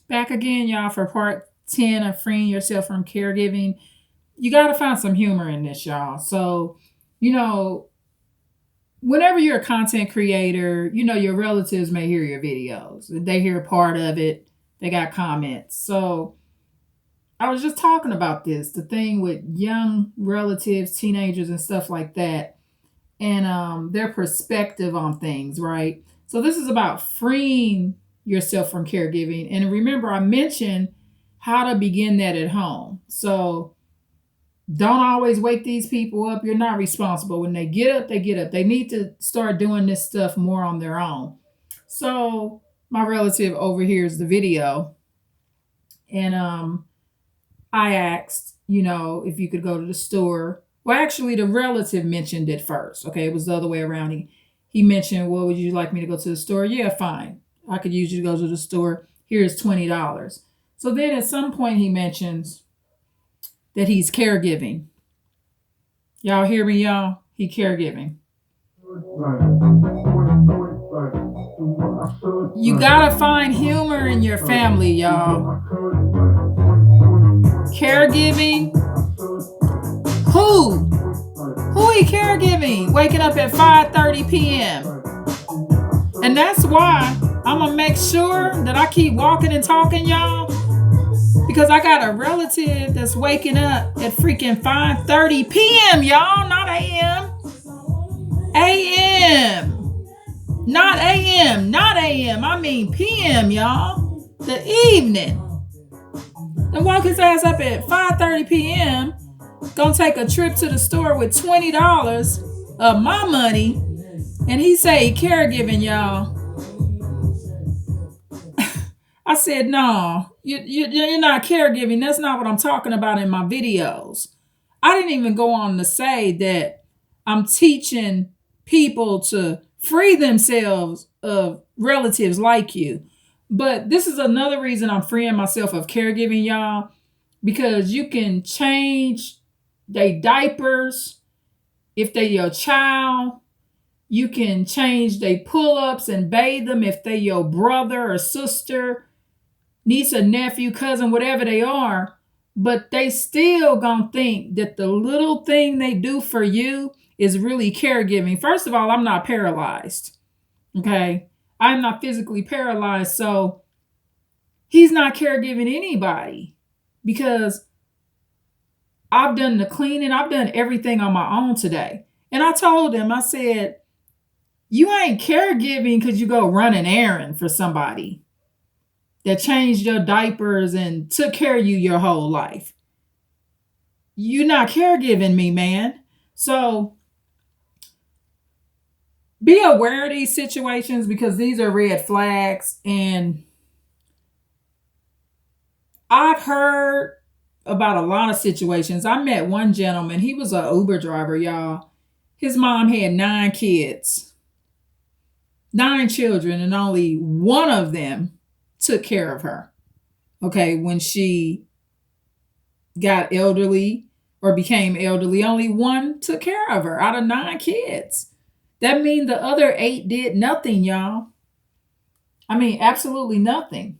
Back again, y'all, for part 10 of freeing yourself from caregiving. You got to find some humor in this, y'all. So, you know, whenever you're a content creator, your relatives may hear your videos. They hear part of it, they got comments. So, I was just talking about this the thing with young relatives, teenagers, and stuff like that, and their perspective on things, right? So, this is about freeing yourself from caregiving. And remember, I mentioned how to begin that at home. So, don't always wake these people up. You're not responsible. When they get up, they get up. They need to start doing this stuff more on their own. So, my relative overhears the video, and I asked, if you could go to the store. Well, actually, the relative mentioned it first. Okay, it was the other way around. He mentioned, well, would you like me to go to the store? Yeah, fine. I could use you to go to the store. Here's $20. So then at some point he mentions that he's caregiving. Y'all hear me, y'all? He caregiving. You gotta find humor in your family, y'all. Caregiving? Who? Who he caregiving? Waking up at 5:30 p.m. And that's why I'm gonna make sure that I keep walking and talking, y'all. Because I got a relative that's waking up at freaking 5:30 p.m., y'all, not a.m. A.M. Not a.m. Not a.m. I mean p.m., y'all. The evening. Then walk his ass up at 5:30 p.m. Gonna take a trip to the store with $20 of my money, and he say he caregiving, y'all. I said, no, you're not caregiving. That's not what I'm talking about in my videos. I didn't even go on to say that I'm teaching people to free themselves of relatives like you. But this is another reason I'm freeing myself of caregiving, y'all, because you can change their diapers if they your child. You can change their pull-ups and bathe them if they your brother or sister, niece or nephew, cousin, whatever they are. But they still gonna think that the little thing they do for you is really caregiving. First of all, I'm not paralyzed. Okay. I'm not physically paralyzed. So he's not caregiving anybody because I've done the cleaning. I've done everything on my own today. And I told him, I said, you ain't caregiving because you go run an errand for somebody that changed your diapers and took care of you your whole life. You're not caregiving me, man. So be aware of these situations because these are red flags. And I've heard about a lot of situations. I met one gentleman. He was an Uber driver, y'all. His mom had 9 kids, 9 children, and only one of them took care of her. Okay, when she got elderly or became elderly, only one took care of her out of 9 kids. That means the other 8 did nothing, y'all. I mean, absolutely nothing.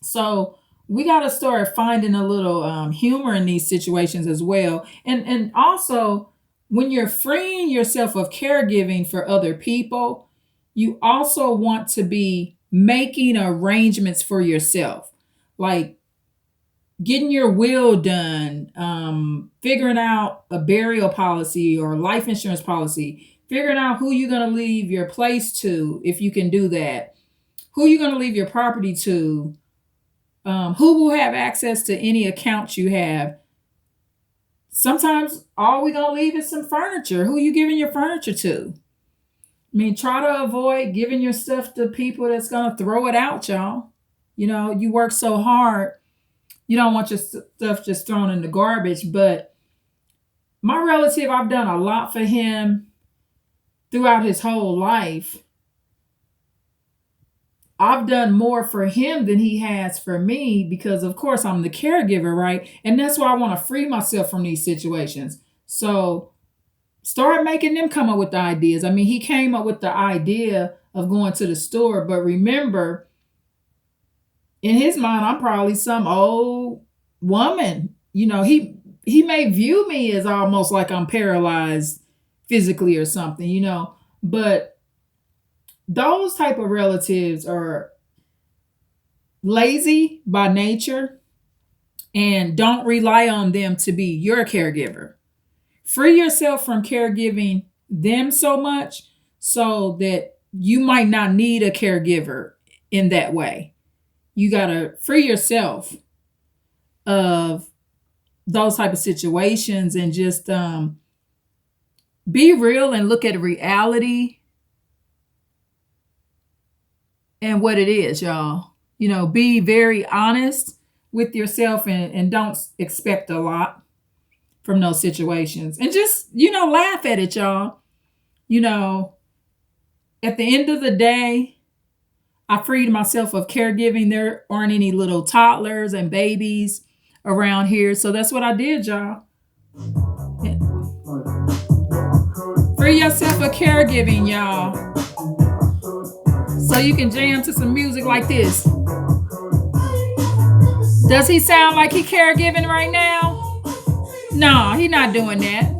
So we got to start finding a little humor in these situations as well. And also, when you're freeing yourself of caregiving for other people, you also want to be making arrangements for yourself, like getting your will done, figuring out a burial policy or life insurance policy, figuring out who you're going to leave your place to, if you can do that, who you're going to leave your property to, who will have access to any accounts you have. Sometimes all we're going to leave is some furniture. Who you giving your furniture to? I mean, try to avoid giving your stuff to people that's going to throw it out, y'all. You work so hard. You don't want your stuff just thrown in the garbage. But my relative, I've done a lot for him throughout his whole life. I've done more for him than he has for me because, of course, I'm the caregiver, right? And that's why I want to free myself from these situations. So start making them come up with the ideas. I mean, he came up with the idea of going to the store, but remember, in his mind, I'm probably some old woman. He may view me as almost like I'm paralyzed physically or something, but those type of relatives are lazy by nature, and don't rely on them to be your caregiver. Free yourself from caregiving them so much so that you might not need a caregiver in that way. You got to free yourself of those type of situations, and just be real and look at reality and what it is, y'all. Be very honest with yourself, and don't expect a lot from those situations. And just, laugh at it, y'all. You know, at the end of the day, I freed myself of caregiving. There aren't any little toddlers and babies around here. So that's what I did, y'all. Free yourself of caregiving, y'all. So you can jam to some music like this. Does he sound like he caregiving right now? No, he's not doing that.